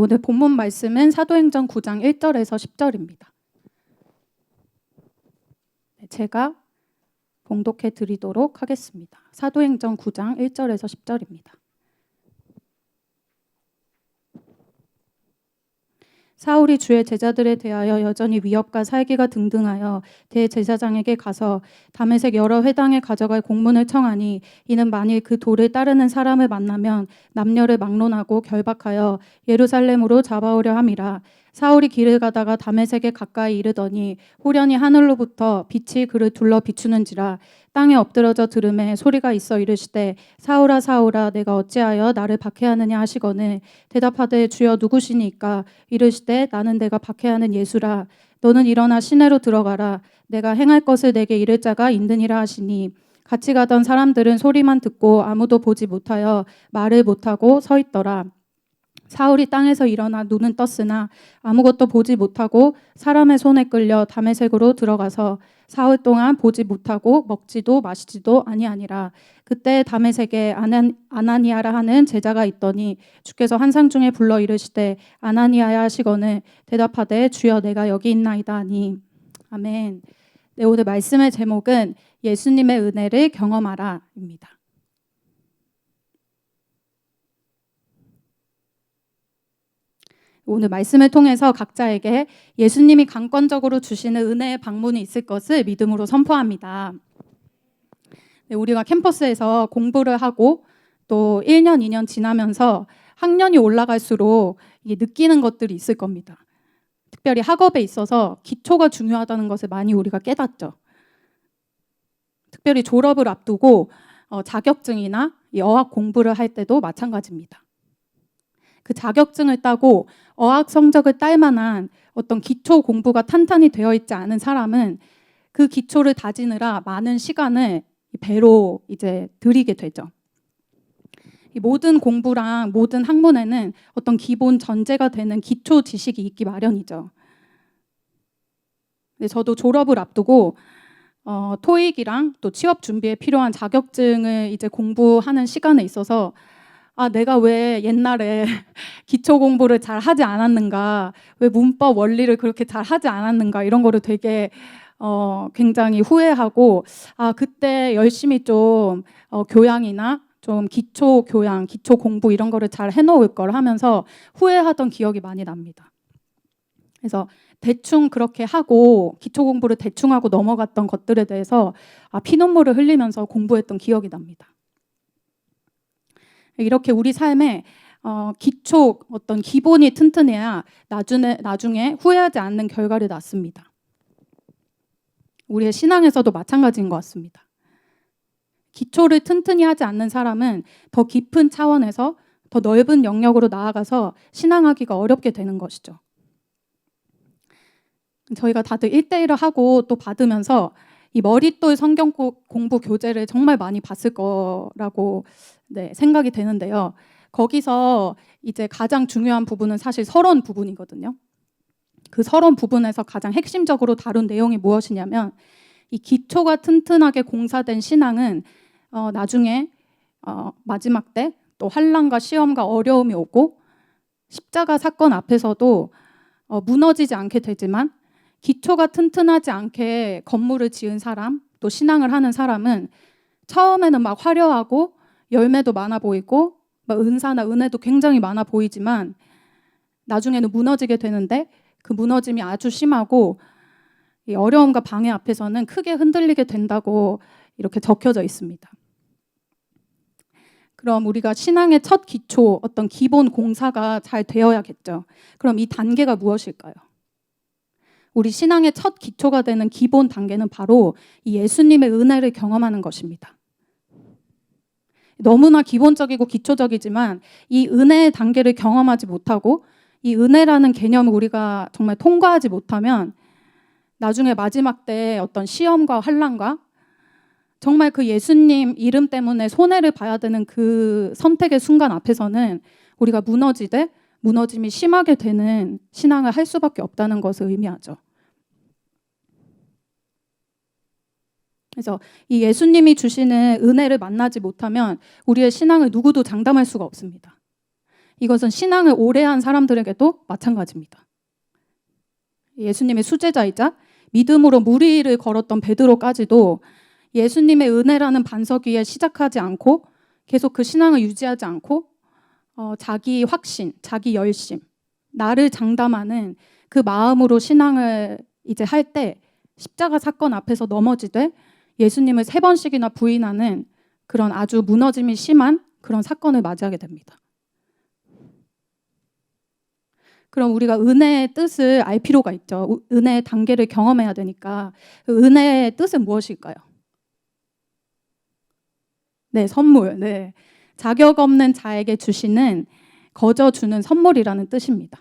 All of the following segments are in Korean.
오늘 본문 말씀은 사도행전 9장 1절에서 10절입니다. 제가 봉독해 드리도록 하겠습니다. 사도행전 9장 1절에서 10절입니다. 사울이 주의 제자들에 대하여 여전히 위협과 살기가 등등하여 대제사장에게 가서 다메섹 여러 회당에 가져갈 공문을 청하니, 이는 만일 그 도를 따르는 사람을 만나면 남녀를 막론하고 결박하여 예루살렘으로 잡아오려 함이라. 사울이 길을 가다가 다메섹에 가까이 이르더니 호련히 하늘로부터 빛이 그를 둘러 비추는지라. 땅에 엎드러져 들음에 소리가 있어 이르시되, 사울아 사울아 내가 어찌하여 나를 박해하느냐 하시거늘, 대답하되 주여 누구시니까? 이르시되 나는 내가 박해하는 예수라. 너는 일어나 시내로 들어가라. 내가 행할 것을 내게 이를 자가 있느니라 하시니, 같이 가던 사람들은 소리만 듣고 아무도 보지 못하여 말을 못하고 서 있더라. 사울이 땅에서 일어나 눈은 떴으나 아무것도 보지 못하고 사람의 손에 끌려 다메섹으로 들어가서 사흘 동안 보지 못하고 먹지도 마시지도 아니하니라. 그때 다메섹에 아나니아라 하는 제자가 있더니 주께서 환상 중에 불러 이르시되 아나니아야 하시거늘, 대답하되 주여 내가 여기 있나이다 하니. 아멘. 네, 오늘 말씀의 제목은 예수님의 은혜를 경험하라입니다. 오늘 말씀을 통해서 각자에게 예수님이 강권적으로 주시는 은혜의 방문이 있을 것을 믿음으로 선포합니다. 네, 우리가 캠퍼스에서 공부를 하고 또 1년, 2년 지나면서 학년이 올라갈수록 느끼는 것들이 있을 겁니다. 특별히 학업에 있어서 기초가 중요하다는 것을 많이 우리가 깨닫죠. 특별히 졸업을 앞두고 자격증이나 어학 공부를 할 때도 마찬가지입니다. 그 자격증을 따고 어학 성적을 딸 만한 어떤 기초 공부가 탄탄히 되어 있지 않은 사람은 그 기초를 다지느라 많은 시간을 배로 이제 들이게 되죠. 이 모든 공부랑 모든 학문에는 어떤 기본 전제가 되는 기초 지식이 있기 마련이죠. 근데 저도 졸업을 앞두고 토익이랑 또 취업 준비에 필요한 자격증을 이제 공부하는 시간에 있어서 내가 왜 옛날에 기초 공부를 잘 하지 않았는가, 왜 문법 원리를 그렇게 잘 하지 않았는가, 이런 거를 되게 굉장히 후회하고, 그때 열심히 좀 교양이나 좀 기초 교양, 기초 공부 이런 거를 잘 해놓을 걸 하면서 후회하던 기억이 많이 납니다. 그래서 대충 그렇게 하고 기초 공부를 대충 하고 넘어갔던 것들에 대해서 피눈물을 흘리면서 공부했던 기억이 납니다. 이렇게 우리 삶에 기초 어떤 기본이 튼튼해야 나중에 후회하지 않는 결과를 낳습니다. 우리의 신앙에서도 마찬가지인 것 같습니다. 기초를 튼튼히 하지 않는 사람은 더 깊은 차원에서 더 넓은 영역으로 나아가서 신앙하기가 어렵게 되는 것이죠. 저희가 다들 1대1을 하고 또 받으면서 이 머릿돌 성경 공부 교재를 정말 많이 봤을 거라고 생각이 되는데요. 거기서 이제 가장 중요한 부분은 사실 서론 부분이거든요. 그 서론 부분에서 가장 핵심적으로 다룬 내용이 무엇이냐면, 이 기초가 튼튼하게 공사된 신앙은 나중에 마지막 때 또 환난과 시험과 어려움이 오고 십자가 사건 앞에서도 무너지지 않게 되지만, 기초가 튼튼하지 않게 건물을 지은 사람, 또 신앙을 하는 사람은 처음에는 막 화려하고 열매도 많아 보이고 막 은사나 은혜도 굉장히 많아 보이지만 나중에는 무너지게 되는데, 그 무너짐이 아주 심하고 이 어려움과 방해 앞에서는 크게 흔들리게 된다고 이렇게 적혀져 있습니다. 그럼 우리가 신앙의 첫 기초, 어떤 기본 공사가 잘 되어야겠죠. 그럼 이 단계가 무엇일까요? 우리 신앙의 첫 기초가 되는 기본 단계는 바로 이 예수님의 은혜를 경험하는 것입니다. 너무나 기본적이고 기초적이지만 이 은혜의 단계를 경험하지 못하고 이 은혜라는 개념을 우리가 정말 통과하지 못하면 나중에 마지막 때 어떤 시험과 환난과 정말 그 예수님 이름 때문에 손해를 봐야 되는 그 선택의 순간 앞에서는 우리가 무너짐이 심하게 되는 신앙을 할 수밖에 없다는 것을 의미하죠. 그래서 이 예수님이 주시는 은혜를 만나지 못하면 우리의 신앙을 누구도 장담할 수가 없습니다. 이것은 신앙을 오래 한 사람들에게도 마찬가지입니다. 예수님의 수제자이자 믿음으로 무리를 걸었던 베드로까지도 예수님의 은혜라는 반석 위에 시작하지 않고 계속 그 신앙을 유지하지 않고 자기 확신, 자기 열심, 나를 장담하는 그 마음으로 신앙을 이제 할 때 십자가 사건 앞에서 넘어지되 예수님을 3번씩이나 부인하는 그런 아주 무너짐이 심한 그런 사건을 맞이하게 됩니다. 그럼 우리가 은혜의 뜻을 알 필요가 있죠. 은혜의 단계를 경험해야 되니까 그 은혜의 뜻은 무엇일까요? 네, 선물. 네. 자격 없는 자에게 주시는 거저 주는 선물이라는 뜻입니다.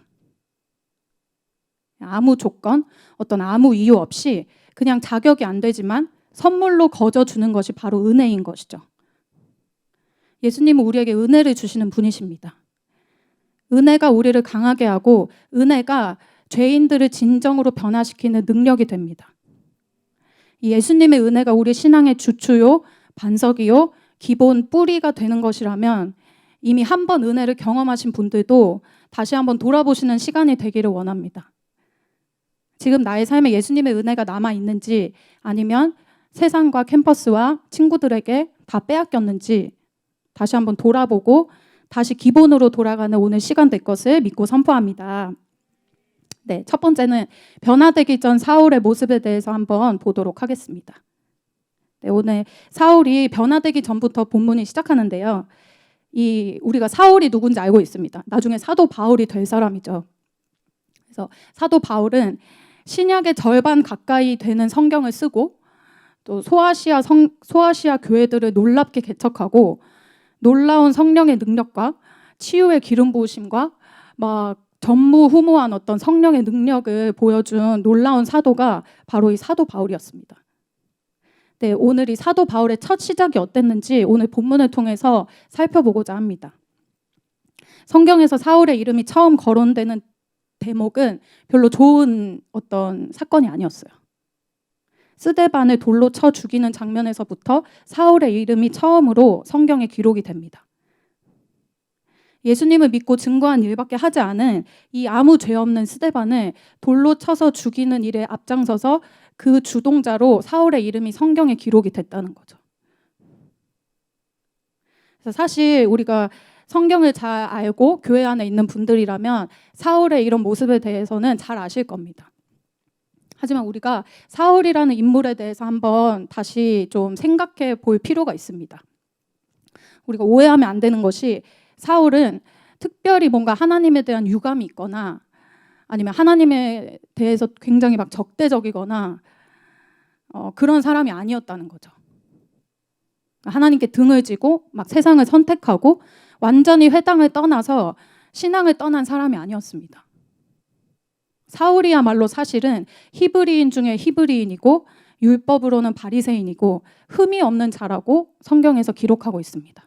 아무 조건, 어떤 아무 이유 없이 그냥 자격이 안 되지만 선물로 거저 주는 것이 바로 은혜인 것이죠. 예수님은 우리에게 은혜를 주시는 분이십니다. 은혜가 우리를 강하게 하고 은혜가 죄인들을 진정으로 변화시키는 능력이 됩니다. 이 예수님의 은혜가 우리 신앙의 주추요, 반석이요, 기본 뿌리가 되는 것이라면 이미 한 번 은혜를 경험하신 분들도 다시 한번 돌아보시는 시간이 되기를 원합니다. 지금 나의 삶에 예수님의 은혜가 남아있는지 아니면 세상과 캠퍼스와 친구들에게 다 빼앗겼는지 다시 한번 돌아보고 다시 기본으로 돌아가는 오늘 시간 될 것을 믿고 선포합니다. 네, 첫 번째는 변화되기 전 사울의 모습에 대해서 한번 보도록 하겠습니다. 네, 오늘 사울이 변화되기 전부터 본문이 시작하는데요. 우리가 사울이 누군지 알고 있습니다. 나중에 사도 바울이 될 사람이죠. 그래서 사도 바울은 신약의 절반 가까이 되는 성경을 쓰고 또 소아시아 교회들을 놀랍게 개척하고 놀라운 성령의 능력과 치유의 기름 부으심과 막 전무후무한 어떤 성령의 능력을 보여준 놀라운 사도가 바로 이 사도 바울이었습니다. 네, 오늘 이 사도 바울의 첫 시작이 어땠는지 오늘 본문을 통해서 살펴보고자 합니다. 성경에서 사울의 이름이 처음 거론되는 대목은 별로 좋은 어떤 사건이 아니었어요. 스데반을 돌로 쳐 죽이는 장면에서부터 사울의 이름이 처음으로 성경에 기록이 됩니다. 예수님을 믿고 증거한 일밖에 하지 않은 이 아무 죄 없는 스데반을 돌로 쳐서 죽이는 일에 앞장서서 그 주동자로 사울의 이름이 성경에 기록이 됐다는 거죠. 그래서 사실 우리가 성경을 잘 알고 교회 안에 있는 분들이라면 사울의 이런 모습에 대해서는 잘 아실 겁니다. 하지만 우리가 사울이라는 인물에 대해서 한번 다시 좀 생각해 볼 필요가 있습니다. 우리가 오해하면 안 되는 것이 사울은 특별히 뭔가 하나님에 대한 유감이 있거나 아니면 하나님에 대해서 굉장히 막 적대적이거나 그런 사람이 아니었다는 거죠. 하나님께 등을 지고 막 세상을 선택하고 완전히 회당을 떠나서 신앙을 떠난 사람이 아니었습니다. 사울이야말로 사실은 히브리인 중에 히브리인이고 율법으로는 바리새인이고 흠이 없는 자라고 성경에서 기록하고 있습니다.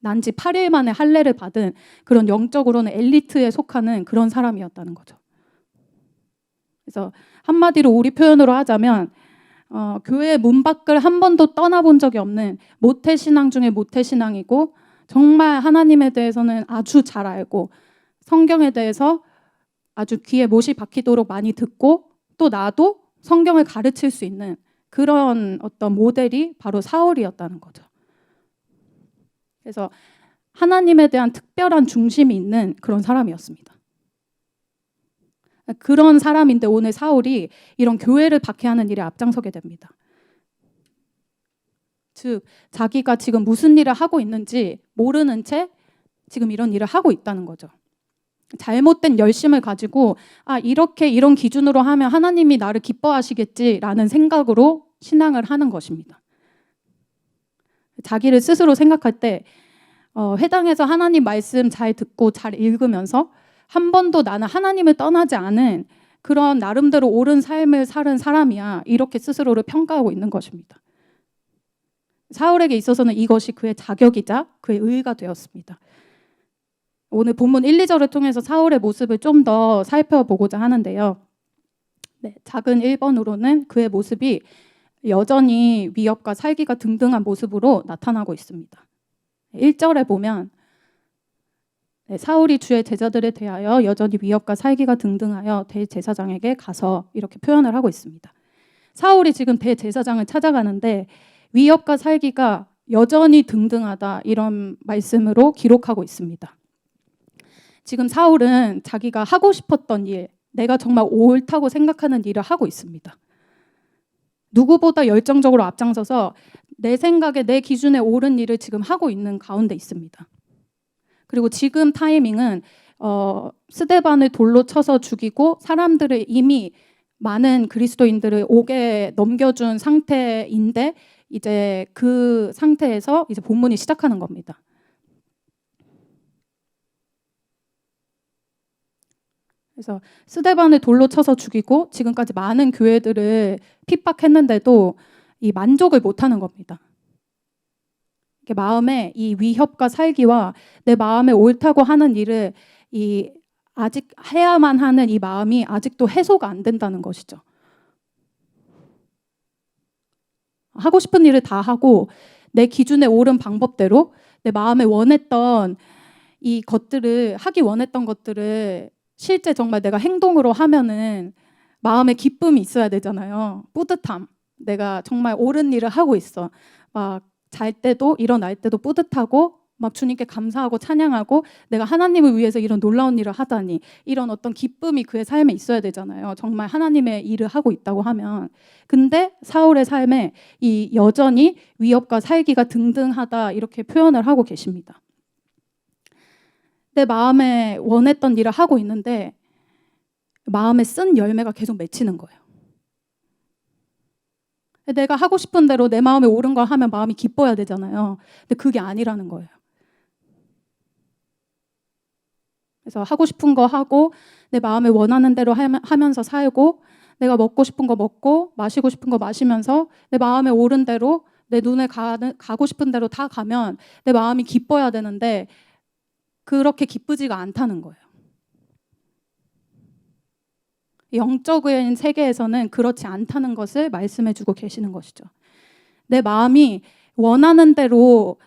난지 8일 만에 할례를 받은 그런 영적으로는 엘리트에 속하는 그런 사람이었다는 거죠. 그래서 한마디로 우리 표현으로 하자면 교회 문 밖을 한 번도 떠나본 적이 없는 모태신앙 중에 모태신앙이고 정말 하나님에 대해서는 아주 잘 알고 성경에 대해서 아주 귀에 못이 박히도록 많이 듣고 또 나도 성경을 가르칠 수 있는 그런 어떤 모델이 바로 사울이었다는 거죠. 그래서 하나님에 대한 특별한 중심이 있는 그런 사람이었습니다. 그런 사람인데 오늘 사울이 이런 교회를 박해하는 일에 앞장서게 됩니다. 즉 자기가 지금 무슨 일을 하고 있는지 모르는 채 지금 이런 일을 하고 있다는 거죠. 잘못된 열심을 가지고 이렇게 이런 기준으로 하면 하나님이 나를 기뻐하시겠지라는 생각으로 신앙을 하는 것입니다. 자기를 스스로 생각할 때 회당에서 하나님 말씀 잘 듣고 잘 읽으면서 한 번도 나는 하나님을 떠나지 않은 그런 나름대로 옳은 삶을 사는 사람이야 이렇게 스스로를 평가하고 있는 것입니다. 사울에게 있어서는 이것이 그의 자격이자 그의 의의가 되었습니다. 오늘 본문 1, 2절을 통해서 사울의 모습을 좀 더 살펴보고자 하는데요. 네, 작은 1번으로는 그의 모습이 여전히 위협과 살기가 등등한 모습으로 나타나고 있습니다. 1절에 보면 네, 사울이 주의 제자들에 대하여 여전히 위협과 살기가 등등하여 대제사장에게 가서 이렇게 표현을 하고 있습니다. 사울이 지금 대제사장을 찾아가는데 위협과 살기가 여전히 등등하다 이런 말씀으로 기록하고 있습니다. 지금 사울은 자기가 하고 싶었던 일, 내가 정말 옳다고 생각하는 일을 하고 있습니다. 누구보다 열정적으로 앞장서서 내 생각에 내 기준에 옳은 일을 지금 하고 있는 가운데 있습니다. 그리고 지금 타이밍은 스데반을 돌로 쳐서 죽이고 사람들을 이미 많은 그리스도인들을 옥에 넘겨준 상태인데 이제 그 상태에서 이제 본문이 시작하는 겁니다. 그래서 스데반을 돌로 쳐서 죽이고 지금까지 많은 교회들을 핍박했는데도 이 만족을 못하는 겁니다. 마음에 이 위협과 살기와 내 마음에 옳다고 하는 일을 이 아직 해야만 하는 이 마음이 아직도 해소가 안 된다는 것이죠. 하고 싶은 일을 다 하고 내 기준에 옳은 방법대로 내 마음에 원했던 이 것들을 하기 원했던 것들을 실제 정말 내가 행동으로 하면은 마음에 기쁨이 있어야 되잖아요. 뿌듯함. 내가 정말 옳은 일을 하고 있어. 막 잘 때도 일어날 때도 뿌듯하고 막 주님께 감사하고 찬양하고 내가 하나님을 위해서 이런 놀라운 일을 하다니 이런 어떤 기쁨이 그의 삶에 있어야 되잖아요. 정말 하나님의 일을 하고 있다고 하면. 근데 사울의 삶에 이 여전히 위협과 살기가 등등하다 이렇게 표현을 하고 계십니다. 내 마음에 원했던 일을 하고 있는데 마음에 쓴 열매가 계속 맺히는 거예요. 내가 하고 싶은 대로 내 마음에 옳은 걸 하면 마음이 기뻐야 되잖아요. 근데 그게 아니라는 거예요. 그래서 하고 싶은 거 하고 내 마음에 원하는 대로 하면서 살고 내가 먹고 싶은 거 먹고 마시고 싶은 거 마시면서 내 마음에 옳은 대로 내 눈에 가고 싶은 대로 다 가면 내 마음이 기뻐야 되는데 그렇게 기쁘지가 않다는 거예요. 영적인 세계에서는 그렇지 않다는 것을 말씀해주고 계시는 것이죠. 내 마음이 원하는 대로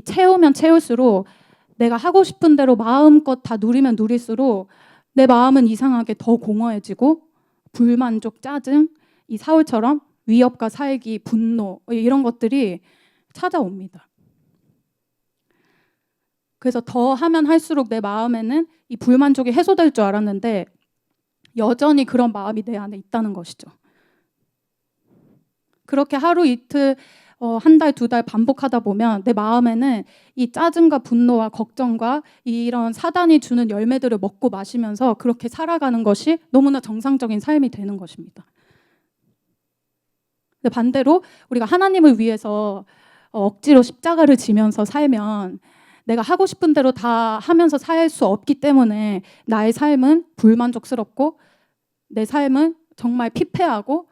채우면 채울수록 내가 하고 싶은 대로 마음껏 다 누리면 누릴수록 내 마음은 이상하게 더 공허해지고 불만족, 짜증, 이 사울처럼 위협과 살기, 분노 이런 것들이 찾아옵니다. 그래서 더 하면 할수록 내 마음에는 이 불만족이 해소될 줄 알았는데 여전히 그런 마음이 내 안에 있다는 것이죠. 그렇게 하루 이틀, 한 달, 두 달 반복하다 보면 내 마음에는 이 짜증과 분노와 걱정과 이런 사단이 주는 열매들을 먹고 마시면서 그렇게 살아가는 것이 너무나 정상적인 삶이 되는 것입니다. 근데 반대로 우리가 하나님을 위해서 억지로 십자가를 지면서 살면 내가 하고 싶은 대로 다 하면서 살 수 없기 때문에 나의 삶은 불만족스럽고 내 삶은 정말 피폐하고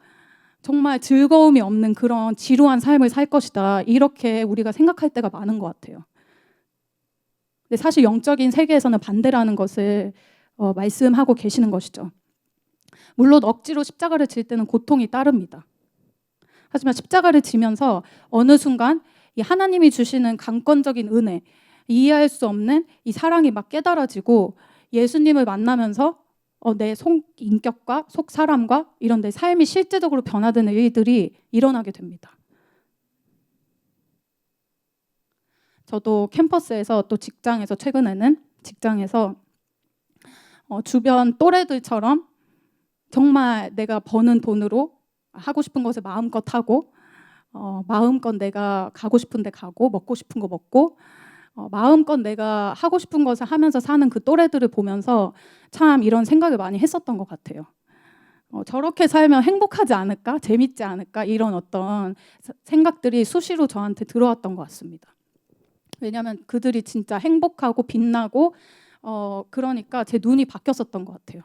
정말 즐거움이 없는 그런 지루한 삶을 살 것이다. 이렇게 우리가 생각할 때가 많은 것 같아요. 근데 사실 영적인 세계에서는 반대라는 것을 말씀하고 계시는 것이죠. 물론 억지로 십자가를 질 때는 고통이 따릅니다. 하지만 십자가를 지면서 어느 순간 이 하나님이 주시는 강권적인 은혜, 이해할 수 없는 이 사랑이 막 깨달아지고 예수님을 만나면서 내 속 인격과 속 사람과 이런 내 삶이 실제적으로 변화되는 일들이 일어나게 됩니다. 저도 캠퍼스에서 또 직장에서 최근에는 직장에서 주변 또래들처럼 정말 내가 버는 돈으로 하고 싶은 것을 마음껏 하고 마음껏 내가 가고 싶은 데 가고 먹고 싶은 거 먹고 마음껏 내가 하고 싶은 것을 하면서 사는 그 또래들을 보면서 참 이런 생각을 많이 했었던 것 같아요. 저렇게 살면 행복하지 않을까? 재밌지 않을까? 이런 어떤 생각들이 수시로 저한테 들어왔던 것 같습니다. 왜냐하면 그들이 진짜 행복하고 빛나고 그러니까 제 눈이 바뀌었었던 것 같아요.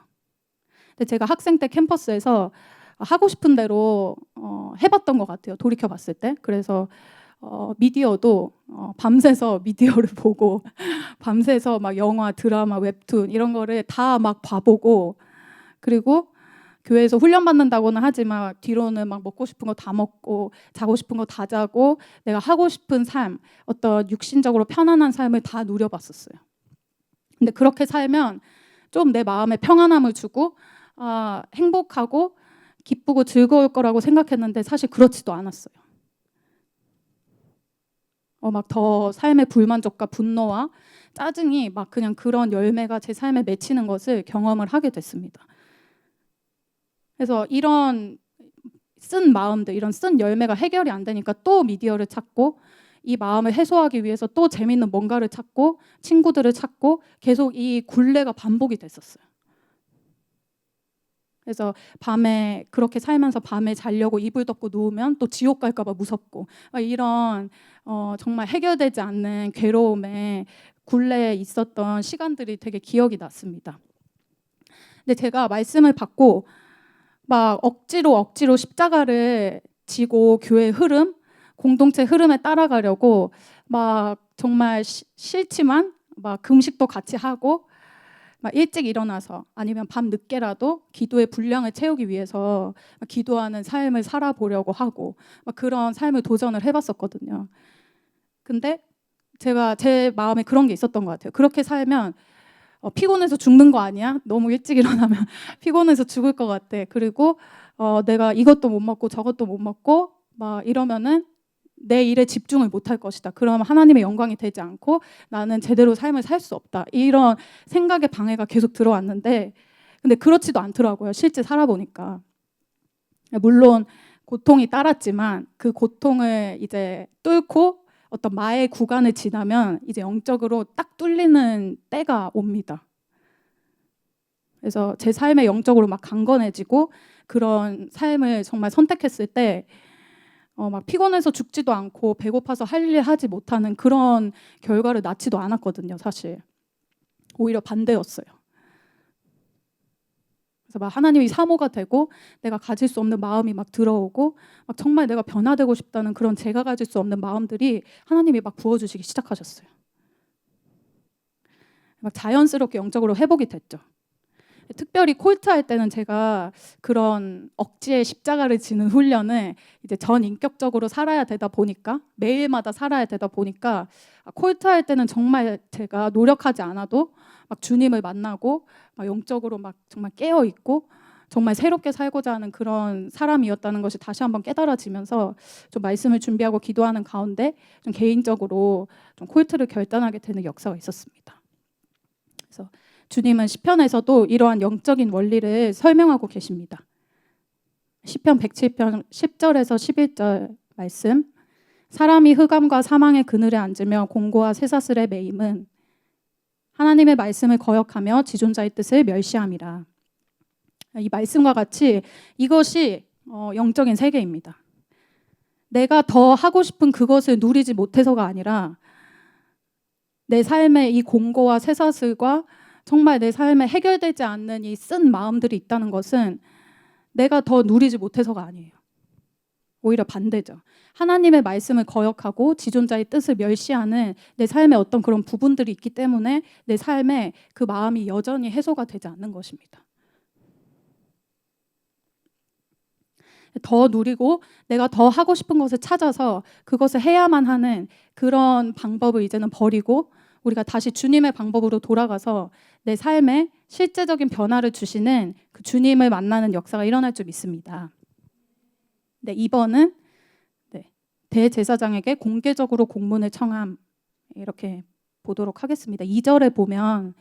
근데 제가 학생 때 캠퍼스에서 하고 싶은 대로 해봤던 것 같아요. 돌이켜 봤을 때. 그래서 미디어도 밤새서 미디어를 보고 밤새서 막 영화, 드라마, 웹툰 이런 거를 다 막 봐보고 그리고 교회에서 훈련받는다고는 하지만 뒤로는 막 먹고 싶은 거 다 먹고 자고 싶은 거 다 자고 내가 하고 싶은 삶, 어떤 육신적으로 편안한 삶을 다 누려봤었어요. 근데 그렇게 살면 좀 내 마음에 평안함을 주고 행복하고 기쁘고 즐거울 거라고 생각했는데 사실 그렇지도 않았어요. 막 더 삶의 불만족과 분노와 짜증이 막 그냥 그런 열매가 제 삶에 맺히는 것을 경험을 하게 됐습니다. 그래서 이런 쓴 마음들, 이런 쓴 열매가 해결이 안 되니까 또 미디어를 찾고 이 마음을 해소하기 위해서 또 재밌는 뭔가를 찾고 친구들을 찾고 계속 이 굴레가 반복이 됐었어요. 그래서 밤에 그렇게 살면서 밤에 자려고 이불 덮고 누우면 또 지옥 갈까 봐 무섭고 이런 정말 해결되지 않는 괴로움에 굴레에 있었던 시간들이 되게 기억이 났습니다. 근데 제가 말씀을 받고 막 억지로 십자가를 지고 교회 흐름, 공동체 흐름에 따라가려고 막 정말 싫지만 막 금식도 같이 하고 막 일찍 일어나서 아니면 밤 늦게라도 기도의 분량을 채우기 위해서 기도하는 삶을 살아보려고 하고 막 그런 삶을 도전을 해봤었거든요. 근데 제가 제 마음에 그런 게 있었던 것 같아요. 그렇게 살면 피곤해서 죽는 거 아니야? 너무 일찍 일어나면 피곤해서 죽을 것 같아. 그리고 내가 이것도 못 먹고 저것도 못 먹고 막 이러면은 내 일에 집중을 못할 것이다. 그러면 하나님의 영광이 되지 않고 나는 제대로 삶을 살 수 없다. 이런 생각의 방해가 계속 들어왔는데 근데 그렇지도 않더라고요. 실제 살아보니까. 물론 고통이 따랐지만 그 고통을 이제 뚫고 어떤 마의 구간을 지나면 이제 영적으로 딱 뚫리는 때가 옵니다. 그래서 제 삶에 영적으로 막 강건해지고 그런 삶을 정말 선택했을 때 막 피곤해서 죽지도 않고 배고파서 할 일 하지 못하는 그런 결과를 낳지도 않았거든요, 사실. 오히려 반대였어요. 그래서 막 하나님이 사모가 되고 내가 가질 수 없는 마음이 막 들어오고 막 정말 내가 변화되고 싶다는 그런 제가 가질 수 없는 마음들이 하나님이 막 부어주시기 시작하셨어요. 막 자연스럽게 영적으로 회복이 됐죠. 특별히 콜트 할 때는 제가 그런 억지의 십자가를 지는 훈련을 이제 전인격적으로 살아야 되다 보니까 매일마다 살아야 되다 보니까 콜트 할 때는 정말 제가 노력하지 않아도 막 주님을 만나고 막 영적으로 막 정말 깨어 있고 정말 새롭게 살고자 하는 그런 사람이었다는 것이 다시 한번 깨달아지면서 좀 말씀을 준비하고 기도하는 가운데 좀 개인적으로 좀 콜트를 결단하게 되는 역사가 있었습니다. 그래서 주님은 시편에서도 이러한 영적인 원리를 설명하고 계십니다. 시편 107편 10절에서 11절 말씀. 사람이 흑암과 사망의 그늘에 앉으며 공고와 쇠사슬에 매임은 하나님의 말씀을 거역하며 지존자의 뜻을 멸시함이라. 이 말씀과 같이 이것이 영적인 세계입니다. 내가 더 하고 싶은 그것을 누리지 못해서가 아니라 내 삶의 이 공고와 쇠사슬과 정말 내 삶에 해결되지 않는 이 쓴 마음들이 있다는 것은 내가 더 누리지 못해서가 아니에요. 오히려 반대죠. 하나님의 말씀을 거역하고 지존자의 뜻을 멸시하는 내 삶에 어떤 그런 부분들이 있기 때문에 내 삶에 그 마음이 여전히 해소가 되지 않는 것입니다. 더 누리고 내가 더 하고 싶은 것을 찾아서 그것을 해야만 하는 그런 방법을 이제는 버리고 우리가 다시 주님의 방법으로 돌아가서 내 삶에 실제적인 변화를 주시는 그 주님을 만나는 역사가 일어날 줄 믿습니다. 네, 2번은 대제사장에게 공개적으로 공문을 청함. 이렇게 보도록 하겠습니다. 2절에 보면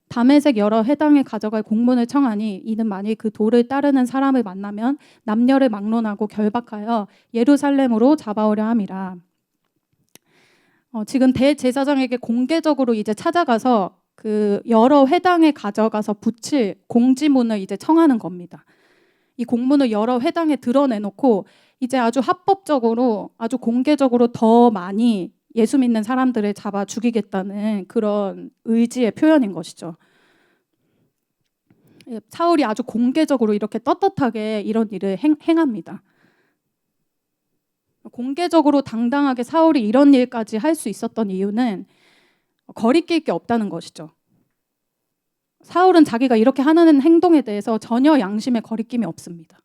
다메섹 여러 회당에 가져갈 공문을 청하니 이는 만일 그 도를 따르는 사람을 만나면 남녀를 막론하고 결박하여 예루살렘으로 잡아오려 함이라. 지금 대제사장에게 공개적으로 이제 찾아가서 그 여러 회당에 가져가서 붙일 공지문을 이제 청하는 겁니다. 이 공문을 여러 회당에 드러내놓고 이제 아주 합법적으로 아주 공개적으로 더 많이 예수 믿는 사람들을 잡아 죽이겠다는 그런 의지의 표현인 것이죠. 사울이 아주 공개적으로 이렇게 떳떳하게 이런 일을 행합니다. 공개적으로 당당하게 사울이 이런 일까지 할 수 있었던 이유는 거리낄 게 없다는 것이죠. 사울은 자기가 이렇게 하는 행동에 대해서 전혀 양심에 거리낌이 없습니다.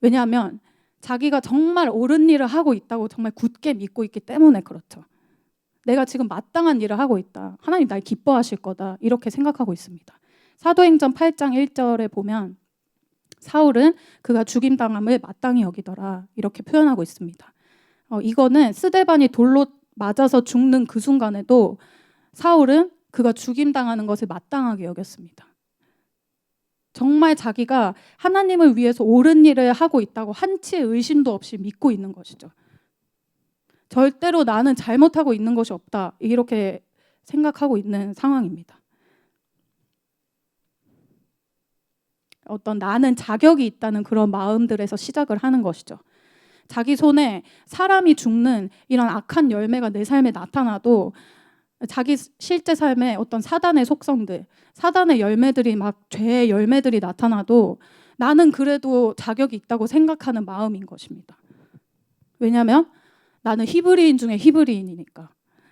왜냐하면 자기가 정말 옳은 일을 하고 있다고 정말 굳게 믿고 있기 때문에 그렇죠. 내가 지금 마땅한 일을 하고 있다. 하나님 날 기뻐하실 거다. 이렇게 생각하고 있습니다. 사도행전 8장 1절에 보면 사울은 그가 죽임당함을 마땅히 여기더라. 이렇게 표현하고 있습니다. 이거는 스데반이 돌로 맞아서 죽는 그 순간에도 사울은 그가 죽임당하는 것을 마땅하게 여겼습니다. 정말 자기가 하나님을 위해서 옳은 일을 하고 있다고 한치의 의심도 없이 믿고 있는 것이죠. 절대로 나는 잘못하고 있는 것이 없다. 이렇게 생각하고 있는 상황입니다. 어떤 나는 자격이 있다는 그런 마음들에서 시작을 하는 것이죠. 자기 손에 사람이 죽는 이런 악한 열매가 내 삶에 나타나도 자기 실제 삶에 어떤 사단의 속성들, 사단의 열매들이 막 죄의 열매들이 나타나도 나는 그래도 자격이 있다고 생각하는 마음인 것입니다. 왜냐하면 나는 히브리인 중에 히브리인이니까.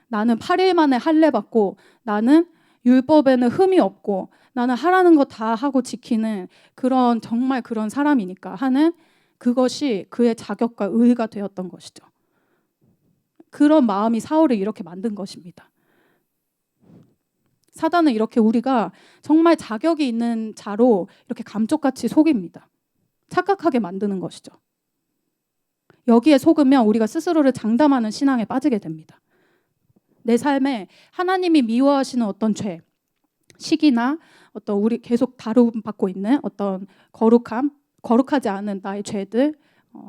나는 8일 만에 할례 받고 나는 율법에는 흠이 없고 나는 하라는 거 다 하고 지키는 그런 정말 그런 사람이니까 하는 그것이 그의 자격과 의의가 되었던 것이죠. 그런 마음이 사울을 이렇게 만든 것입니다. 사단은 이렇게 우리가 정말 자격이 있는 자로 이렇게 감쪽같이 속입니다. 착각하게 만드는 것이죠. 여기에 속으면 우리가 스스로를 장담하는 신앙에 빠지게 됩니다. 내 삶에 하나님이 미워하시는 어떤 죄, 시기나 어떤 우리 계속 다루받고 있는 어떤 거룩하지 않은 나의 죄들,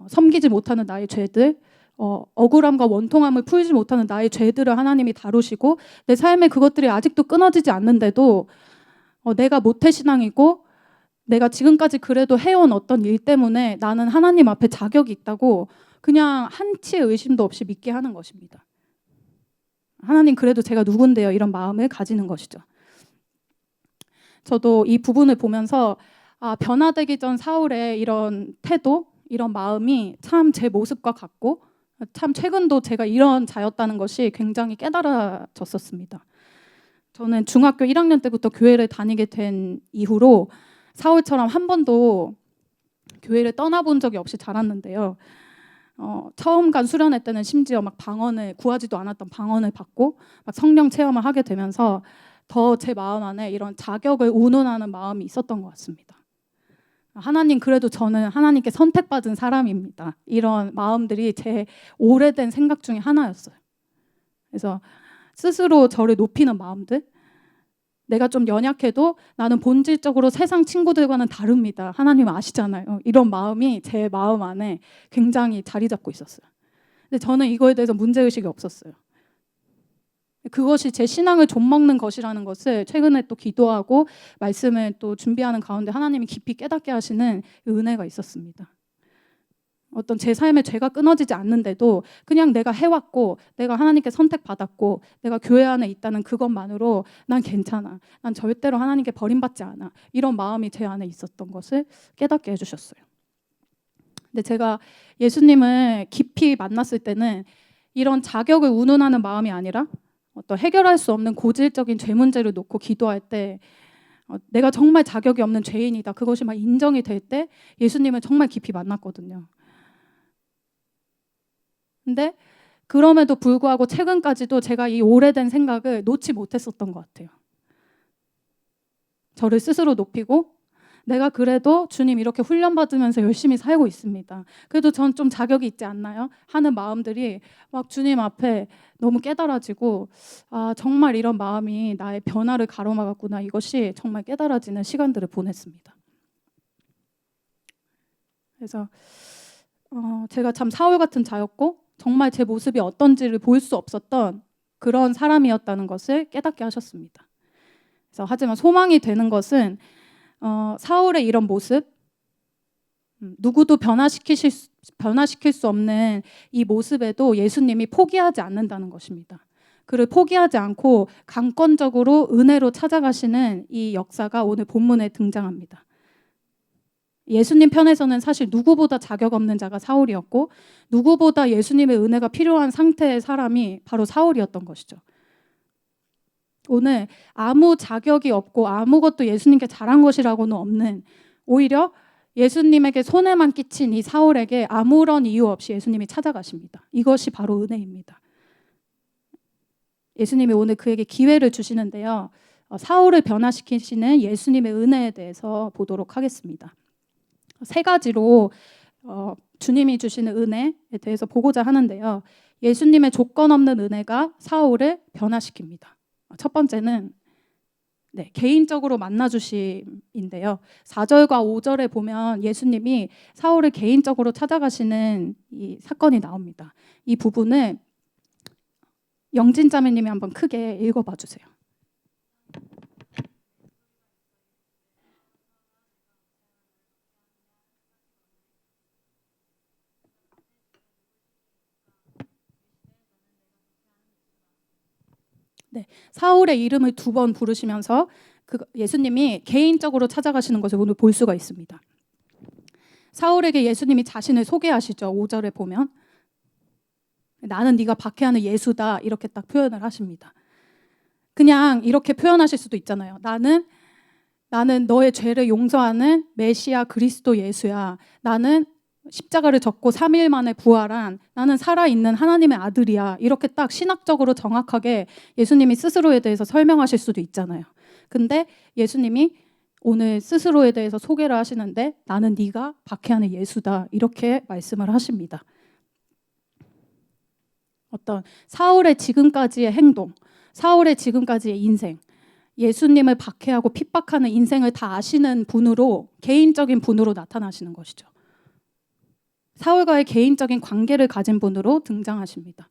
섬기지 못하는 나의 죄들, 억울함과 원통함을 풀지 못하는 나의 죄들을 하나님이 다루시고 내 삶에 그것들이 아직도 끊어지지 않는데도 내가 모태신앙이고 내가 지금까지 그래도 해온 어떤 일 때문에 나는 하나님 앞에 자격이 있다고 그냥 한치의 의심도 없이 믿게 하는 것입니다. 하나님 그래도 제가 누군데요? 이런 마음을 가지는 것이죠. 저도 이 부분을 보면서 변화되기 전 사울의 이런 태도, 이런 마음이 참 제 모습과 같고 참 최근도 제가 이런 자였다는 것이 굉장히 깨달아졌었습니다. 저는 중학교 1학년 때부터 교회를 다니게 된 이후로 사울처럼 한 번도 교회를 떠나본 적이 없이 자랐는데요. 처음 간 수련회 때는 심지어 막 방언을 구하지도 않았던 방언을 받고 막 성령 체험을 하게 되면서 더 제 마음 안에 이런 자격을 운운하는 마음이 있었던 것 같습니다. 하나님 그래도 저는 하나님께 선택받은 사람입니다. 이런 마음들이 제 오래된 생각 중에 하나였어요. 그래서 스스로 저를 높이는 마음들, 내가 좀 연약해도 나는 본질적으로 세상 친구들과는 다릅니다. 하나님 아시잖아요. 이런 마음이 제 마음 안에 굉장히 자리 잡고 있었어요. 근데 저는 이거에 대해서 문제의식이 없었어요. 그것이 제 신앙을 좀먹는 것이라는 것을 최근에 또 기도하고 말씀을 또 준비하는 가운데 하나님이 깊이 깨닫게 하시는 은혜가 있었습니다. 어떤 제 삶에 죄가 끊어지지 않는데도 그냥 내가 해왔고 내가 하나님께 선택받았고 내가 교회 안에 있다는 그것만으로 난 괜찮아. 난 절대로 하나님께 버림받지 않아. 이런 마음이 제 안에 있었던 것을 깨닫게 해주셨어요. 근데 제가 예수님을 깊이 만났을 때는 이런 자격을 운운하는 마음이 아니라 어떤 해결할 수 없는 고질적인 죄 문제를 놓고 기도할 때 내가 정말 자격이 없는 죄인이다. 그것이 막 인정이 될 때 예수님을 정말 깊이 만났거든요. 근데 그럼에도 불구하고 최근까지도 제가 이 오래된 생각을 놓지 못했었던 것 같아요. 저를 스스로 높이고 내가 그래도 주님 이렇게 훈련받으면서 열심히 살고 있습니다. 그래도 전 좀 자격이 있지 않나요? 하는 마음들이 막 주님 앞에 너무 깨달아지고 정말 이런 마음이 나의 변화를 가로막았구나. 이것이 정말 깨달아지는 시간들을 보냈습니다. 그래서 제가 참 사울 같은 자였고 정말 제 모습이 어떤지를 볼 수 없었던 그런 사람이었다는 것을 깨닫게 하셨습니다. 그래서 하지만 소망이 되는 것은 사울의 이런 모습, 누구도 변화시킬 수 없는 이 모습에도 예수님이 포기하지 않는다는 것입니다. 그를 포기하지 않고 강권적으로 은혜로 찾아가시는 이 역사가 오늘 본문에 등장합니다. 예수님 편에서는 사실 누구보다 자격 없는 자가 사울이었고 누구보다 예수님의 은혜가 필요한 상태의 사람이 바로 사울이었던 것이죠. 오늘 아무 자격이 없고 아무것도 예수님께 잘한 것이라고는 없는 오히려 예수님에게 손해만 끼친 이 사울에게 아무런 이유 없이 예수님이 찾아가십니다. 이것이 바로 은혜입니다. 예수님이 오늘 그에게 기회를 주시는데요. 사울을 변화시키시는 예수님의 은혜에 대해서 보도록 하겠습니다. 세 가지로 주님이 주시는 은혜에 대해서 보고자 하는데요. 예수님의 조건 없는 은혜가 사울을 변화시킵니다. 첫 번째는 개인적으로 만나주심인데요. 4절과 5절에 보면 예수님이 사울을 개인적으로 찾아가시는 이 사건이 나옵니다. 이 부분을 영진자매님이 한번 크게 읽어봐 주세요. 사울의 이름을 2번 부르시면서 예수님이 개인적으로 찾아가시는 것을 오늘 볼 수가 있습니다. 사울에게 예수님이 자신을 소개하시죠. 5절에 보면 나는 네가 박해하는 예수다 이렇게 딱 표현을 하십니다. 그냥 이렇게 표현하실 수도 있잖아요. 나는 너의 죄를 용서하는 메시아 그리스도 예수야. 나는 십자가를 졌고 3일 만에 부활한 나는 살아있는 하나님의 아들이야. 이렇게 딱 신학적으로 정확하게 예수님이 스스로에 대해서 설명하실 수도 있잖아요. 근데 예수님이 오늘 스스로에 대해서 소개를 하시는데 나는 네가 박해하는 예수다. 이렇게 말씀을 하십니다. 어떤 사울의 지금까지의 행동, 사울의 지금까지의 인생, 예수님을 박해하고 핍박하는 인생을 다 아시는 분으로, 개인적인 분으로 나타나시는 것이죠. 사울과의 개인적인 관계를 가진 분으로 등장하십니다.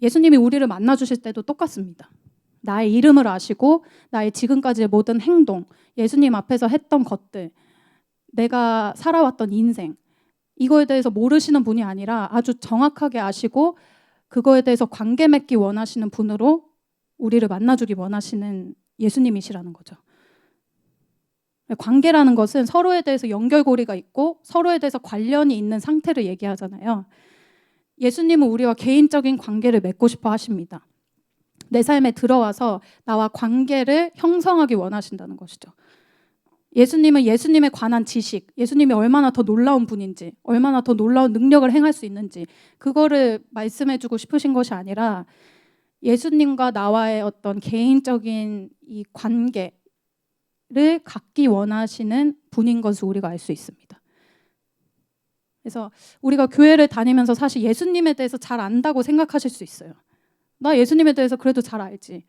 예수님이 우리를 만나주실 때도 똑같습니다. 나의 이름을 아시고 나의 지금까지의 모든 행동, 예수님 앞에서 했던 것들, 내가 살아왔던 인생, 이거에 대해서 모르시는 분이 아니라 아주 정확하게 아시고 그거에 대해서 관계 맺기 원하시는 분으로 우리를 만나주기 원하시는 예수님이시라는 거죠. 관계라는 것은 서로에 대해서 연결고리가 있고 서로에 대해서 관련이 있는 상태를 얘기하잖아요. 예수님은 우리와 개인적인 관계를 맺고 싶어 하십니다. 내 삶에 들어와서 나와 관계를 형성하기 원하신다는 것이죠. 예수님은 예수님에 관한 지식, 예수님이 얼마나 더 놀라운 분인지, 얼마나 더 놀라운 능력을 행할 수 있는지 그거를 말씀해주고 싶으신 것이 아니라 예수님과 나와의 어떤 개인적인 이 관계를 갖기 원하시는 분인 것을 우리가 알 수 있습니다. 그래서 우리가 교회를 다니면서 사실 예수님에 대해서 잘 안다고 생각하실 수 있어요. 나 예수님에 대해서 그래도 잘 알지.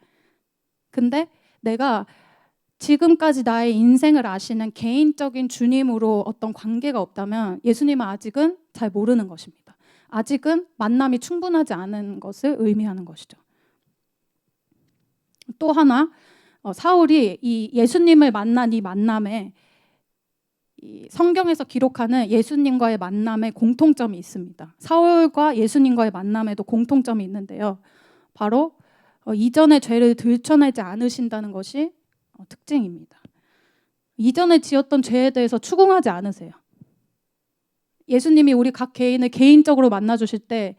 근데 내가 지금까지 나의 인생을 아시는 개인적인 주님으로 어떤 관계가 없다면 예수님은 아직은 잘 모르는 것입니다. 아직은 만남이 충분하지 않은 것을 의미하는 것이죠. 또 하나, 사울이 이 예수님을 만난 이 만남에 이 성경에서 기록하는 예수님과의 만남에 공통점이 있습니다. 사울과 예수님과의 만남에도 공통점이 있는데요. 바로 이전의 죄를 들춰내지 않으신다는 것이 특징입니다. 이전에 지었던 죄에 대해서 추궁하지 않으세요. 예수님이 우리 각 개인을 개인적으로 만나주실 때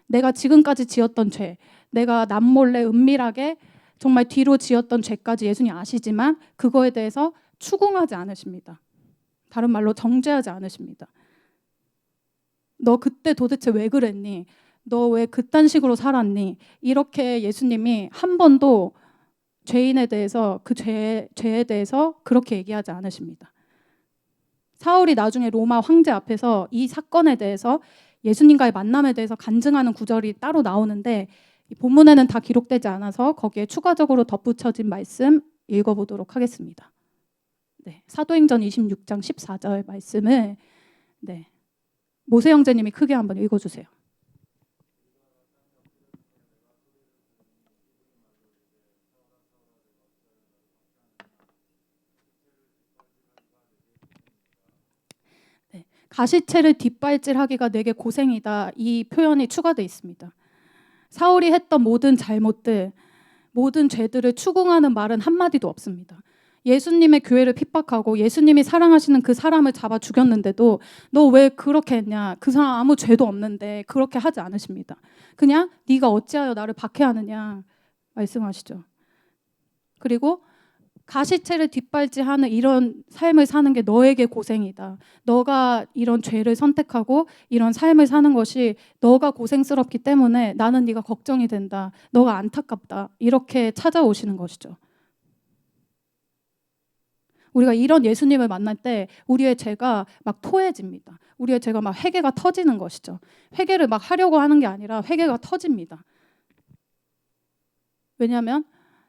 내가 지금까지 지었던 죄, 내가 남몰래 은밀하게 정말 뒤로 지었던 죄까지 예수님 아시지만 그거에 대해서 추궁하지 않으십니다. 다른 말로 정죄하지 않으십니다. 너 그때 도대체 왜 그랬니? 너 왜 그딴 식으로 살았니? 이렇게 예수님이 한 번도 죄인에 대해서 그 죄에 대해서 그렇게 얘기하지 않으십니다. 사울이 나중에 로마 황제 앞에서 이 사건에 대해서 예수님과의 만남에 대해서 간증하는 구절이 따로 나오는데 이 본문에는 다 기록되지 않아서 거기에 추가적으로 덧붙여진 말씀 읽어보도록 하겠습니다. 사도행전 26장 14절 말씀을 모세 형제님이 크게 한번 읽어주세요. 가시채를 뒷발질하기가 내게 고생이다. 이 표현이 추가되어 있습니다. 사울이 했던 모든 잘못들, 모든 죄들을 추궁하는 말은 한마디도 없습니다. 예수님의 교회를 핍박하고 예수님이 사랑하시는 그 사람을 잡아 죽였는데도 너 왜 그렇게 했냐? 그 사람 아무 죄도 없는데 그렇게 하지 않으십니다. 그냥 네가 어찌하여 나를 박해하느냐 말씀하시죠. 그리고 가시체를 뒷발질하는 이런 삶을 사는 게 너에게 고생이다. 너가 이런 죄를 선택하고 이런 삶을 사는 것이 너가 고생스럽기 때문에 나는 네가 걱정이 된다. 너가 안타깝다. 이렇게 찾아오시는 것이죠. 우리가 이런 예수님을 만날 때 우리의 죄가 막 토해집니다. 우리의 죄가 막 회개가 터지는 것이죠. 회개를 막 하려고 하는 게 아니라 회개가 터집니다. 왜냐하면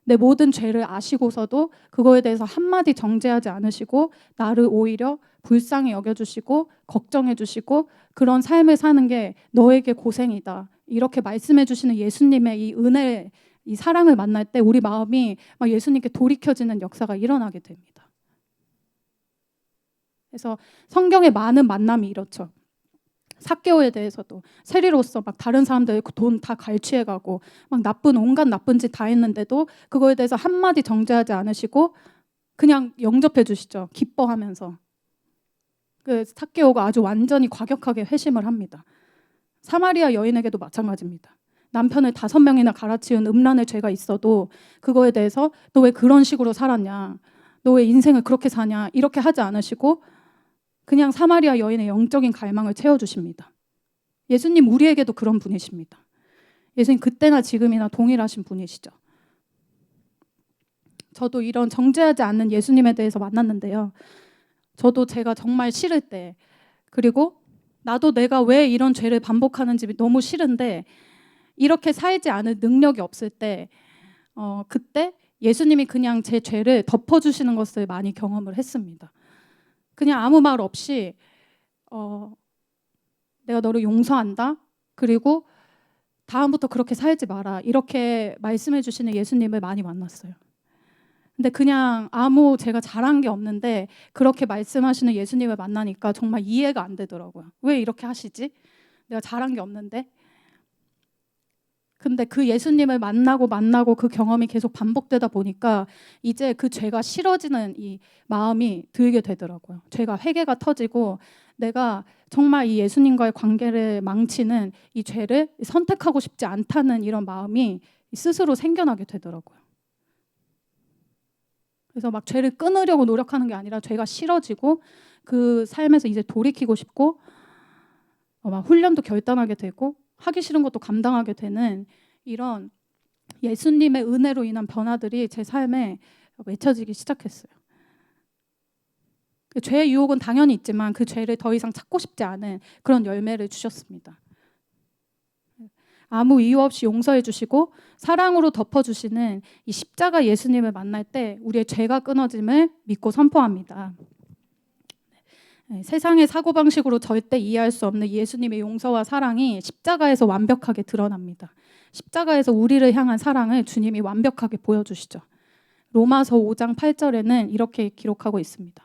내 모든 죄를 아시고서도 그거에 대해서 한마디 정죄하지 않으시고 나를 오히려 불쌍히 여겨주시고 걱정해주시고 그런 삶을 사는 게 너에게 고생이다. 이렇게 말씀해 주시는 예수님의 이 은혜, 이 사랑을 만날 때 우리 마음이 막 예수님께 돌이켜지는 역사가 일어나게 됩니다. 그래서 성경의 많은 만남이 이렇죠. 삭개오에 대해서도 세리로서 막 다른 사람들 돈 다 갈취해가고 막 온갖 나쁜 짓 다 했는데도 그거에 대해서 한마디 정죄하지 않으시고 그냥 영접해 주시죠. 기뻐하면서. 그 삭개오가 아주 완전히 과격하게 회심을 합니다. 사마리아 여인에게도 마찬가지입니다. 남편을 5명이나 갈아치운 음란의 죄가 있어도 그거에 대해서 너 왜 그런 식으로 살았냐, 너 왜 인생을 그렇게 사냐 이렇게 하지 않으시고 그냥 사마리아 여인의 영적인 갈망을 채워주십니다. 예수님 우리에게도 그런 분이십니다. 예수님 그때나 지금이나 동일하신 분이시죠. 저도 이런 정죄하지 않는 예수님에 대해서 만났는데요. 저도 제가 정말 싫을 때, 그리고 나도 내가 왜 이런 죄를 반복하는지 너무 싫은데 이렇게 살지 않을 능력이 없을 때 그때 예수님이 그냥 제 죄를 덮어주시는 것을 많이 경험을 했습니다. 그냥 아무 말 없이 내가 너를 용서한다. 그리고 다음부터 그렇게 살지 마라. 이렇게 말씀해 주시는 예수님을 많이 만났어요. 근데 그냥 제가 잘한 게 없는데 그렇게 말씀하시는 예수님을 만나니까 정말 이해가 안 되더라고요. 왜 이렇게 하시지? 내가 잘한 게 없는데. 근데 그 예수님을 만나고 그 경험이 계속 반복되다 보니까 이제 그 죄가 싫어지는 이 마음이 들게 되더라고요. 죄가 회개가 터지고 내가 정말 이 예수님과의 관계를 망치는 이 죄를 선택하고 싶지 않다는 이런 마음이 스스로 생겨나게 되더라고요. 그래서 막 죄를 끊으려고 노력하는 게 아니라 죄가 싫어지고 그 삶에서 이제 돌이키고 싶고 막 훈련도 결단하게 되고 하기 싫은 것도 감당하게 되는 이런 예수님의 은혜로 인한 변화들이 제 삶에 맺혀지기 시작했어요. 그 죄의 유혹은 당연히 있지만 그 죄를 더 이상 찾고 싶지 않은 그런 열매를 주셨습니다. 아무 이유 없이 용서해 주시고 사랑으로 덮어주시는 이 십자가 예수님을 만날 때 우리의 죄가 끊어짐을 믿고 선포합니다. 세상의 사고방식으로 절대 이해할 수 없는 예수님의 용서와 사랑이 십자가에서 완벽하게 드러납니다. 십자가에서 우리를 향한 사랑을 주님이 완벽하게 보여주시죠. 로마서 5장 8절에는 이렇게 기록하고 있습니다.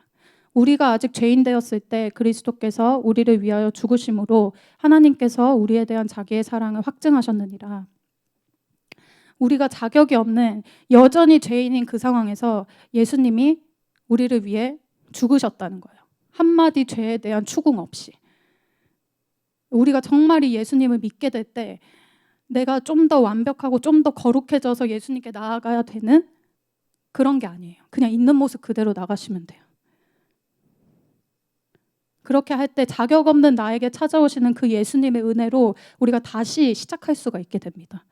우리가 아직 죄인 되었을 때 그리스도께서 우리를 위하여 죽으심으로 하나님께서 우리에 대한 자기의 사랑을 확증하셨느니라. 우리가 자격이 없는 여전히 죄인인 그 상황에서 예수님이 우리를 위해 죽으셨다는 거예요. 한마디 죄에 대한 추궁 없이. 우리가 정말 이 예수님을 믿게 될 때 내가 좀 더 완벽하고 좀 더 거룩해져서 예수님께 나아가야 되는 그런 게 아니에요. 그냥 있는 모습 그대로 나가시면 돼요. 그렇게 할 때 자격 없는 나에게 찾아오시는 그 예수님의 은혜로 우리가 다시 시작할 수가 있게 됩니다.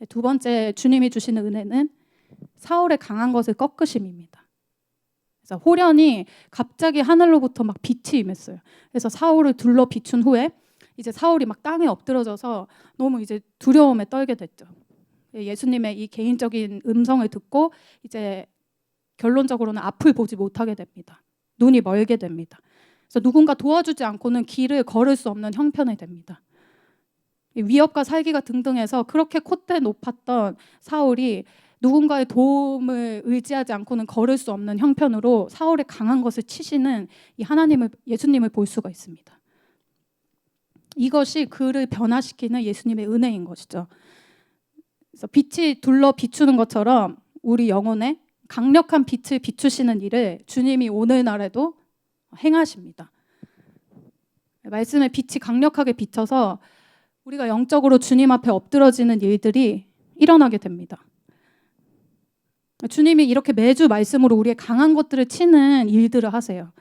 두 번째 주님이 주시는 은혜는 사울의 강한 것을 꺾으심입니다. 그래서 호련히 갑자기 하늘로부터 막 빛이 임했어요. 그래서 사울을 둘러 비춘 후에 이제 사울이 막 땅에 엎드러져서 너무 이제 두려움에 떨게 됐죠. 예수님의 이 개인적인 음성을 듣고 이제 결론적으로는 앞을 보지 못하게 됩니다. 눈이 멀게 됩니다. 그래서 누군가 도와주지 않고는 길을 걸을 수 없는 형편이 됩니다. 위협과 살기가 등등해서 그렇게 콧대 높았던 사울이 누군가의 도움을 의지하지 않고는 걸을 수 없는 형편으로 사울의 강한 것을 치시는 이 예수님을 볼 수가 있습니다. 이것이 그를 변화시키는 예수님의 은혜인 것이죠. 그래서 빛이 둘러 비추는 것처럼 우리 영혼에 강력한 빛을 비추시는 일을 주님이 오늘날에도 행하십니다. 말씀의 빛이 강력하게 비쳐서 우리가 영적으로 주님 앞에 엎드러지는 일들이 일어나게 됩니다. 주님이 이렇게 매주 말씀으로 우리의 강한 것들을 치는 일들을 하세요.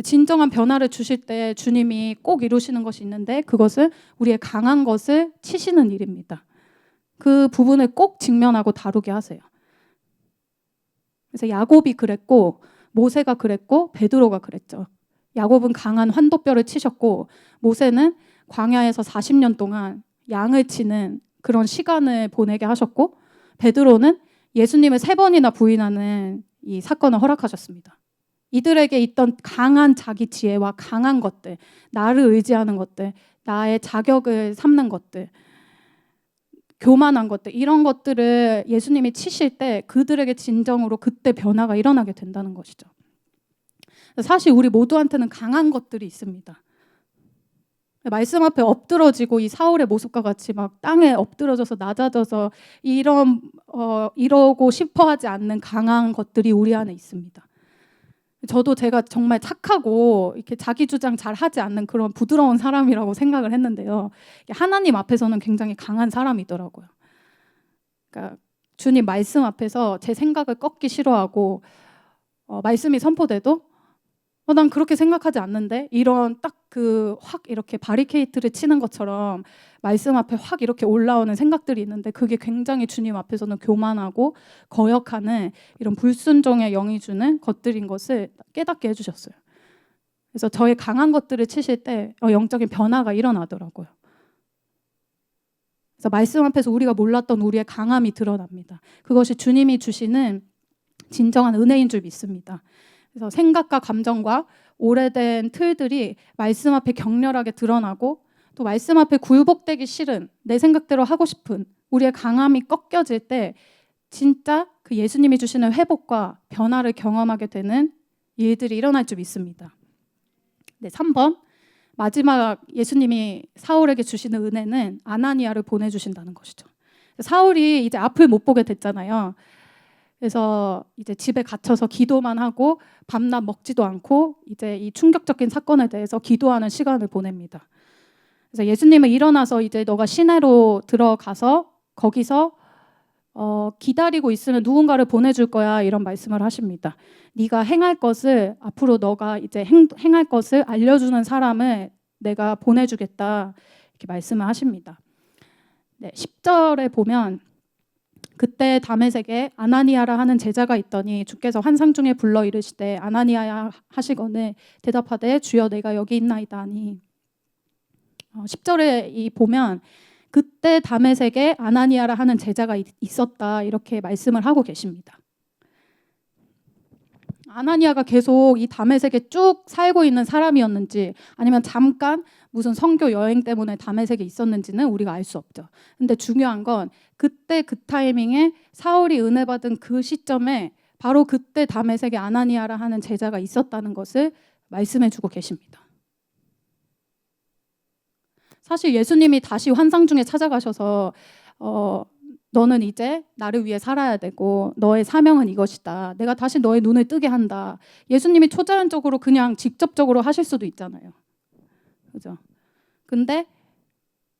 진정한 변화를 주실 때 주님이 꼭 이루시는 것이 있는데 그것은 우리의 강한 것을 치시는 일입니다. 그 부분을 꼭 직면하고 다루게 하세요. 그래서 야곱이 그랬고 모세가 그랬고 베드로가 그랬죠. 야곱은 강한 환도뼈를 치셨고 모세는 광야에서 40년 동안 양을 치는 그런 시간을 보내게 하셨고 베드로는 예수님을 3번이나 부인하는 이 사건을 허락하셨습니다. 이들에게 있던 강한 자기 지혜와 강한 것들, 나를 의지하는 것들, 나의 자격을 삼는 것들, 교만한 것들, 이런 것들을 예수님이 치실 때 그들에게 진정으로 그때 변화가 일어나게 된다는 것이죠. 사실 우리 모두한테는 강한 것들이 있습니다. 말씀 앞에 엎드러지고 이 사울의 모습과 같이 막 땅에 엎드러져서 낮아져서 이러고 싶어 하지 않는 강한 것들이 우리 안에 있습니다. 저도 제가 정말 착하고 이렇게 자기 주장 잘 하지 않는 그런 부드러운 사람이라고 생각을 했는데요. 하나님 앞에서는 굉장히 강한 사람이더라고요. 그러니까 주님 말씀 앞에서 제 생각을 꺾기 싫어하고 말씀이 선포돼도 난 그렇게 생각하지 않는데 이런 딱 그 확 이렇게 바리케이트를 치는 것처럼 말씀 앞에 확 이렇게 올라오는 생각들이 있는데 그게 굉장히 주님 앞에서는 교만하고 거역하는 이런 불순종의 영이 주는 것들인 것을 깨닫게 해주셨어요. 그래서 저의 강한 것들을 치실 때 영적인 변화가 일어나더라고요. 그래서 말씀 앞에서 우리가 몰랐던 우리의 강함이 드러납니다. 그것이 주님이 주시는 진정한 은혜인 줄 믿습니다. 그래서 생각과 감정과 오래된 틀들이 말씀 앞에 격렬하게 드러나고 또 말씀 앞에 굴복되기 싫은 내 생각대로 하고 싶은 우리의 강함이 꺾여질 때 진짜 그 예수님이 주시는 회복과 변화를 경험하게 되는 일들이 일어날 줄 믿습니다. 네, 3번 마지막 예수님이 사울에게 주시는 은혜는 아나니아를 보내주신다는 것이죠. 사울이 이제 앞을 못 보게 됐잖아요. 그래서 이제 집에 갇혀서 기도만 하고 밤낮 먹지도 않고 이제 이 충격적인 사건에 대해서 기도하는 시간을 보냅니다. 그래서 예수님은 일어나서 이제 너가 시내로 들어가서 거기서 기다리고 있으면 누군가를 보내줄 거야 이런 말씀을 하십니다. 네가 행할 것을 앞으로 너가 이제 행할 것을 알려주는 사람을 내가 보내주겠다 이렇게 말씀을 하십니다. 네, 10절에 보면 그때 다메섹에 아나니아라 하는 제자가 있더니 주께서 환상 중에 불러 이르시되 아나니아야 하시거늘 대답하되 주여 내가 여기 있나이다 하니 10절에 보면 그때 다메섹에 아나니아라 하는 제자가 있었다 이렇게 말씀을 하고 계십니다. 아나니아가 계속 이 다메섹에 쭉 살고 있는 사람이었는지 아니면 잠깐 무슨 선교 여행 때문에 다메섹에 있었는지는 우리가 알 수 없죠. 근데 중요한 건 그때 그 타이밍에 사울이 은혜 받은 그 시점에 바로 그때 다메섹에 아나니아라 하는 제자가 있었다는 것을 말씀해 주고 계십니다. 사실 예수님이 다시 환상 중에 찾아가셔서 너는 이제 나를 위해 살아야 되고 너의 사명은 이것이다. 내가 다시 너의 눈을 뜨게 한다. 예수님이 초자연적으로 그냥 직접적으로 하실 수도 있잖아요. 그죠? 근데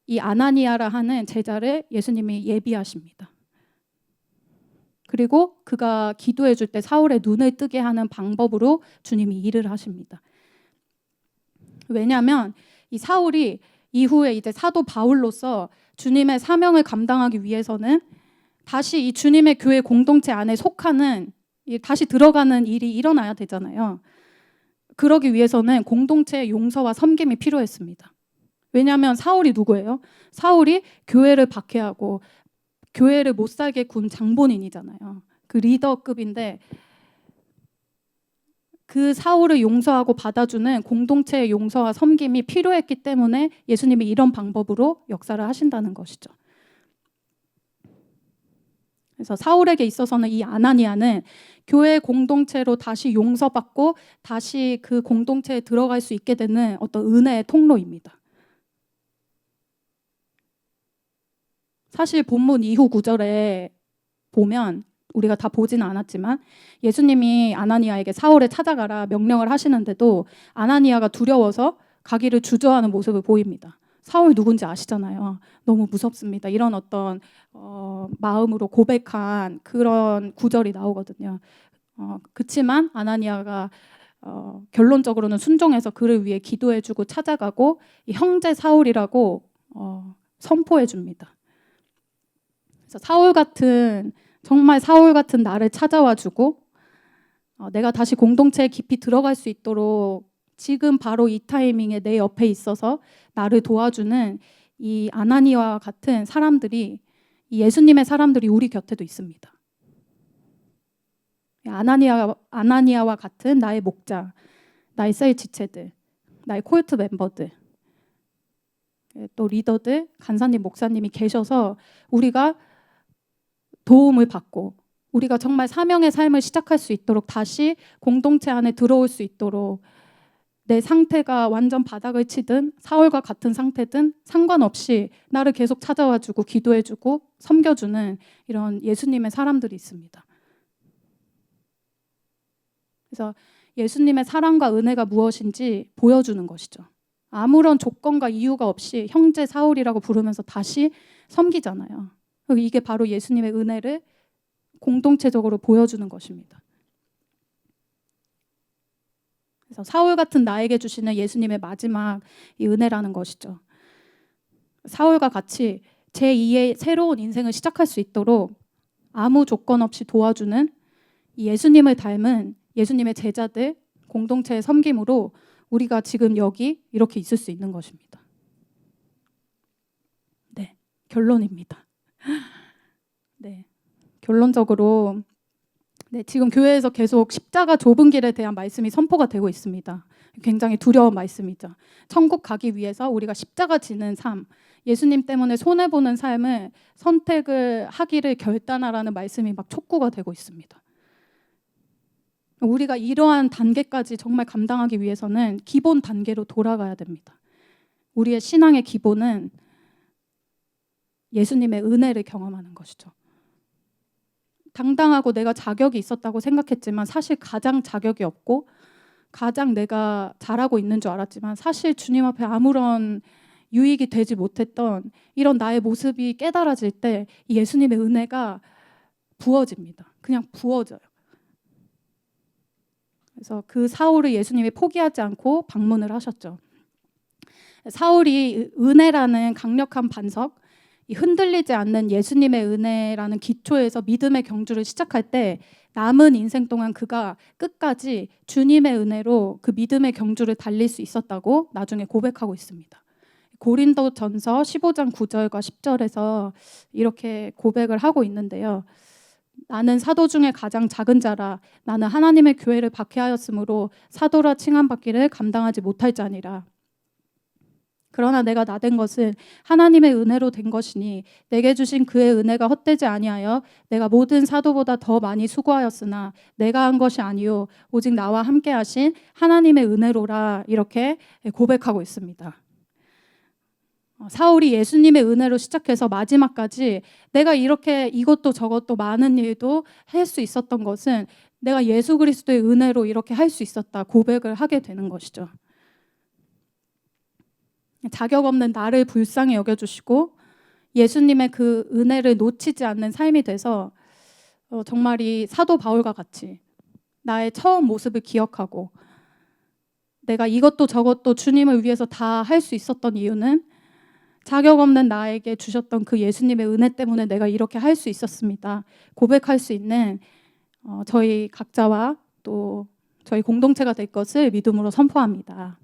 이 아나니아라 하는 제자를 예수님이 예비하십니다. 그리고 그가 기도해 줄 때 사울의 눈을 뜨게 하는 방법으로 주님이 일을 하십니다. 왜냐하면 이 사울이 이후에 이제 사도 바울로서 주님의 사명을 감당하기 위해서는 다시 이 주님의 교회 공동체 안에 속하는 다시 들어가는 일이 일어나야 되잖아요. 그러기 위해서는 공동체의 용서와 섬김이 필요했습니다. 왜냐하면 사울이 누구예요? 사울이 교회를 박해하고 교회를 못 살게 군 장본인이잖아요. 그 리더급인데 그 사울을 용서하고 받아주는 공동체의 용서와 섬김이 필요했기 때문에 예수님이 이런 방법으로 역사를 하신다는 것이죠. 그래서 사울에게 있어서는 이 아나니아는 교회 공동체로 다시 용서받고 다시 그 공동체에 들어갈 수 있게 되는 어떤 은혜의 통로입니다. 사실 본문 이후 구절에 보면 우리가 다 보지는 않았지만 예수님이 아나니아에게 사울에 찾아가라 명령을 하시는데도 아나니아가 두려워서 가기를 주저하는 모습을 보입니다. 사울 누군지 아시잖아요. 너무 무섭습니다. 이런 어떤 마음으로 고백한 그런 구절이 나오거든요. 그치만 아나니아가 결론적으로는 순종해서 그를 위해 기도해주고 찾아가고 이 형제 사울이라고 선포해줍니다. 그래서 정말 사울 같은 나를 찾아와주고 내가 다시 공동체에 깊이 들어갈 수 있도록 지금 바로 이 타이밍에 내 옆에 있어서 나를 도와주는 이 아나니아와 같은 사람들이, 이 예수님의 사람들이 우리 곁에도 있습니다. 아나니아와 같은 나의 목자, 나의 셀 지체들, 나의 콜트 멤버들, 또 리더들, 간사님, 목사님이 계셔서 우리가 도움을 받고 우리가 정말 사명의 삶을 시작할 수 있도록, 다시 공동체 안에 들어올 수 있도록, 내 상태가 완전 바닥을 치든 사울과 같은 상태든 상관없이 나를 계속 찾아와주고 기도해주고 섬겨주는 이런 예수님의 사람들이 있습니다. 그래서 예수님의 사랑과 은혜가 무엇인지 보여주는 것이죠. 아무런 조건과 이유가 없이 형제 사울이라고 부르면서 다시 섬기잖아요. 이게 바로 예수님의 은혜를 공동체적으로 보여주는 것입니다. 그래서 사울 같은 나에게 주시는 예수님의 마지막 이 은혜라는 것이죠. 사울과 같이 제2의 새로운 인생을 시작할 수 있도록 아무 조건 없이 도와주는 이 예수님을 닮은 예수님의 제자들, 공동체의 섬김으로 우리가 지금 여기 이렇게 있을 수 있는 것입니다. 네, 결론입니다. 네, 결론적으로 지금 교회에서 계속 십자가 좁은 길에 대한 말씀이 선포가 되고 있습니다. 굉장히 두려운 말씀이죠. 천국 가기 위해서 우리가 십자가 지는 삶, 예수님 때문에 손해보는 삶을 선택을 하기를 결단하라는 말씀이 막 촉구가 되고 있습니다. 우리가 이러한 단계까지 정말 감당하기 위해서는 기본 단계로 돌아가야 됩니다. 우리의 신앙의 기본은 예수님의 은혜를 경험하는 것이죠. 당당하고 내가 자격이 있었다고 생각했지만 사실 가장 자격이 없고 가장 내가 잘하고 있는 줄 알았지만 사실 주님 앞에 아무런 유익이 되지 못했던 이런 나의 모습이 깨달아질 때 이 예수님의 은혜가 부어집니다. 그냥 부어져요. 그래서 그 사울을 예수님이 포기하지 않고 방문을 하셨죠. 사울이 은혜라는 강력한 반석, 이 흔들리지 않는 예수님의 은혜라는 기초에서 믿음의 경주를 시작할 때 남은 인생 동안 그가 끝까지 주님의 은혜로 그 믿음의 경주를 달릴 수 있었다고 나중에 고백하고 있습니다. 고린도전서 15장 9절과 10절에서 이렇게 고백을 하고 있는데요. 나는 사도 중에 가장 작은 자라. 나는 하나님의 교회를 박해하였으므로 사도라 칭함받기를 감당하지 못할 자니라. 그러나 내가 나된 것은 하나님의 은혜로 된 것이니 내게 주신 그의 은혜가 헛되지 아니하여 내가 모든 사도보다 더 많이 수고하였으나 내가 한 것이 아니요 오직 나와 함께 하신 하나님의 은혜로라. 이렇게 고백하고 있습니다. 사울이 예수님의 은혜로 시작해서 마지막까지 내가 이렇게 이것도 저것도 많은 일도 할 수 있었던 것은 내가 예수 그리스도의 은혜로 이렇게 할 수 있었다 고백을 하게 되는 것이죠. 자격 없는 나를 불쌍히 여겨주시고 예수님의 그 은혜를 놓치지 않는 삶이 돼서 정말 이 사도 바울과 같이 나의 처음 모습을 기억하고 내가 이것도 저것도 주님을 위해서 다 할 수 있었던 이유는 자격 없는 나에게 주셨던 그 예수님의 은혜 때문에 내가 이렇게 할 수 있었습니다. 고백할 수 있는 저희 각자와 또 저희 공동체가 될 것을 믿음으로 선포합니다.